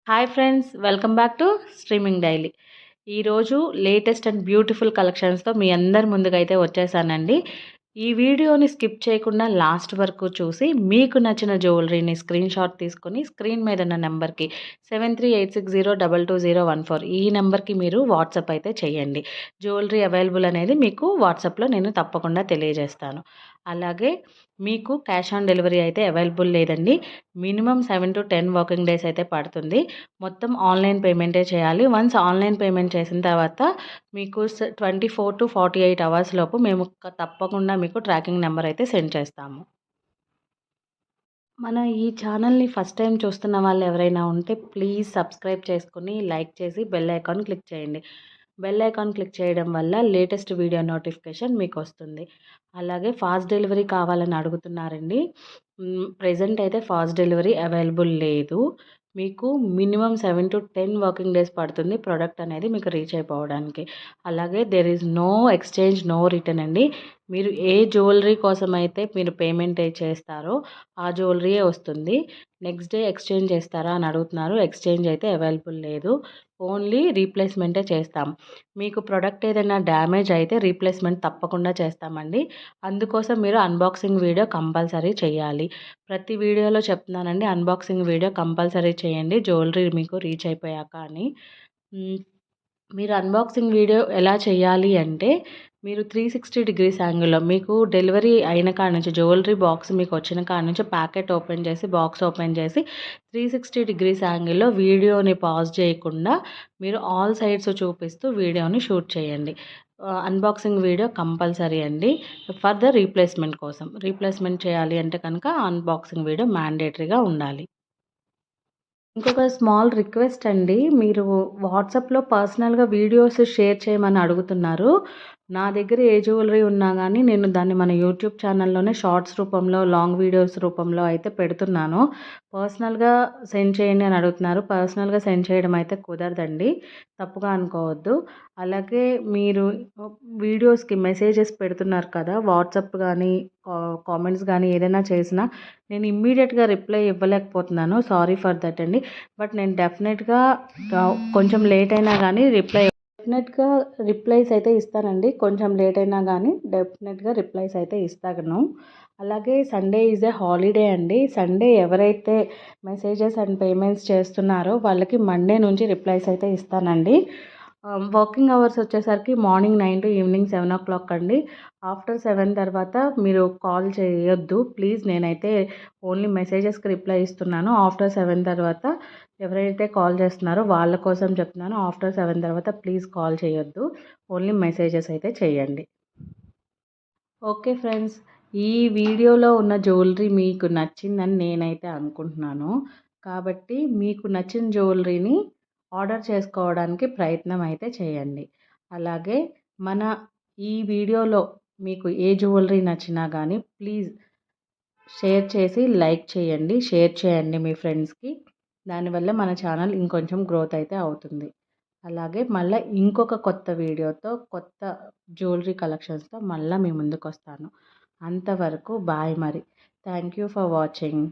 Hi friends, welcome back to streaming daily. ఈరోజు latest and beautiful కలెక్షన్స్తో మీ అందరి ముందుకైతే వచ్చేసానండి. ఈ వీడియోని స్కిప్ చేయకుండా లాస్ట్ వరకు చూసి మీకు నచ్చిన జ్యువెలరీని స్క్రీన్ షాట్ తీసుకొని స్క్రీన్ మీద ఉన్న నెంబర్కి 7386022014 ఈ నెంబర్కి మీరు వాట్సాప్ అయితే చేయండి. జ్యువెలరీ అవైలబుల్ అనేది మీకు వాట్సాప్లో నేను తప్పకుండా తెలియజేస్తాను. అలాగే మీకు క్యాష్ ఆన్ డెలివరీ అయితే అవైలబుల్ లేదండి. మినిమం 7 to 10 వర్కింగ్ డేస్ అయితే పడుతుంది. మొత్తం ఆన్లైన్ పేమెంటే చేయాలి. వన్స్ ఆన్లైన్ పేమెంట్ చేసిన తర్వాత మీకు 24 to 48 అవర్స్ లోపు మేము తప్పకుండా మీకు ట్రాకింగ్ నెంబర్ అయితే సెండ్ చేస్తాము. మన ఈ ఛానల్ని ఫస్ట్ టైం చూస్తున్న వాళ్ళు ఎవరైనా ఉంటే ప్లీజ్ సబ్స్క్రైబ్ చేసుకుని లైక్ చేసి బెల్ ఐకాన్ క్లిక్ చేయండి. బెల్ ఐకాన్ క్లిక్ చేయడం వల్ల లేటెస్ట్ వీడియో నోటిఫికేషన్ మీకు వస్తుంది. అలాగే ఫాస్ట్ డెలివరీ కావాలని అడుగుతున్నారండి. ప్రెజెంట్ అయితే ఫాస్ట్ డెలివరీ అవైలబుల్ లేదు. మీకు మినిమం 7 to 10 వర్కింగ్ డేస్ పడుతుంది ప్రోడక్ట్ అనేది మీకు రీచ్ అయిపోవడానికి. అలాగే there is no exchange, no return అండి. మీరు ఏ జ్యువెలరీ కోసం అయితే మీరు పేమెంట్ చేస్తారో ఆ జ్యువెలరీయే వస్తుంది. నెక్స్ట్ డే ఎక్స్చేంజ్ చేస్తారా అని అడుగుతున్నారు. ఎక్స్చేంజ్ అయితే అవైలబుల్ లేదు. ఓన్లీ రీప్లేస్మెంటే చేస్తాం. మీకు ప్రోడక్ట్ ఏదైనా డ్యామేజ్ అయితే రీప్లేస్మెంట్ తప్పకుండా చేస్తామండి. అందుకోసం మీరు అన్బాక్సింగ్ వీడియో కంపల్సరీ చేయాలి. ప్రతి వీడియోలో చెప్తున్నానండి, అన్బాక్సింగ్ వీడియో కంపల్సరీ చేయండి జ్యువెలరీ మీకు రీచ్ అయిపోయాక అని. మీరు అన్బాక్సింగ్ వీడియో ఎలా చేయాలి అంటే, మీరు 360 డిగ్రీస్ యాంగిల్లో మీకు డెలివరీ అయిన కాడ నుంచి జ్యువెలరీ బాక్స్ మీకు వచ్చిన కాడ నుంచి ప్యాకెట్ ఓపెన్ చేసి బాక్స్ ఓపెన్ చేసి 360 డిగ్రీస్ యాంగిల్లో వీడియోని పాజ్ చేయకుండా మీరు ఆల్ సైడ్స్ చూపిస్తూ వీడియోని షూట్ చేయండి. అన్బాక్సింగ్ వీడియో కంపల్సరీ అండి. ఫర్ ద రీప్లేస్మెంట్ కోసం, రీప్లేస్మెంట్ చేయాలి అంటే కనుక అన్బాక్సింగ్ వీడియో మ్యాండేటరీగా ఉండాలి. ఇంకొక స్మాల్ రిక్వెస్ట్ అండి. మీరు వాట్సాప్‌లో పర్సనల్‌గా వీడియోస్ షేర్ చేయమని అడుగుతున్నారు. నా దగ్గర ఏ జ్యువెలరీ ఉన్నా గానీ నేను దాన్ని మన యూట్యూబ్ ఛానల్‌లోనే షార్ట్స్ రూపంలో, లాంగ్ వీడియోస్ రూపంలో అయితే పెడుతున్నాను. పర్సనల్‌గా సెండ్ చేయండి అని అడుగుతున్నారు. పర్సనల్‌గా సెండ్ చేయడం అయితే కుదరదండి. తప్పుగా అనుకోవద్దు. అలాగే మీరు వీడియోస్‌కి మెసేజెస్ పెడుతున్నారు కదా! వాట్సాప్ గానీ, కామెంట్స్ గానీ ఏదైనా చేసినా నేను ఇమ్మీడియేట్‌గా రిప్లై ఇవ్వలేకపోతున్నాను. సారీ ఫర్ దట్ అండి. బట్ నేను డెఫినెట్‌గా కొంచెం లేట్ అయినా గానీ రిప్లైస్ అయితే ఇస్తానండి. కొంచెం లేట్ అయినా గానీ డెఫినెట్‌గా రిప్లైస్ అయితే ఇస్తాను. అలాగే సండే ఈజ్ ఎ హాలిడే అండి. సండే ఎవరైతే మెసేజెస్ అండ్ పేమెంట్స్ చేస్తున్నారో వాళ్ళకి మండే నుంచి రిప్లైస్ అయితే ఇస్తానండి. వర్కింగ్ అవర్స్ వచ్చేసరికి మార్నింగ్ 9 to ఈవినింగ్ 7 అండి. ఆఫ్టర్ 7 తర్వాత మీరు కాల్ చేయొద్దు ప్లీజ్. నేనైతే ఓన్లీ మెసేజెస్కి రిప్లై ఇస్తున్నాను. ఆఫ్టర్ 7 తర్వాత ఎవరైతే కాల్ చేస్తున్నారో వాళ్ళ కోసం చెప్తున్నాను. ఆఫ్టర్ 7 తర్వాత ప్లీజ్ కాల్ చేయొద్దు. ఓన్లీ మెసేజెస్ అయితే చేయండి. ఓకే ఫ్రెండ్స్, ఈ వీడియోలో ఉన్న జ్యువెలరీ మీకు నచ్చిందని నేనైతే అనుకుంటున్నాను. కాబట్టి మీకు నచ్చిన జ్యువెలరీని ఆర్డర్ చేసుకోవడానికి ప్రయత్నం అయితే చేయండి. అలాగే మన ఈ వీడియోలో మీకు ఏ జ్యువెలరీ నచ్చినా కానీ ప్లీజ్ షేర్ చేసి లైక్ చేయండి. షేర్ చేయండి మీ ఫ్రెండ్స్‌కి. దానివల్ల మన ఛానల్ ఇంకొంచెం గ్రోత్ అయితే అవుతుంది. అలాగే మళ్ళీ ఇంకొక కొత్త వీడియోతో, కొత్త జ్యువెలరీ కలెక్షన్స్‌తో మళ్ళీ మీ ముందుకొస్తాను. అంతవరకు బాయ్ మరి. Thank you for watching.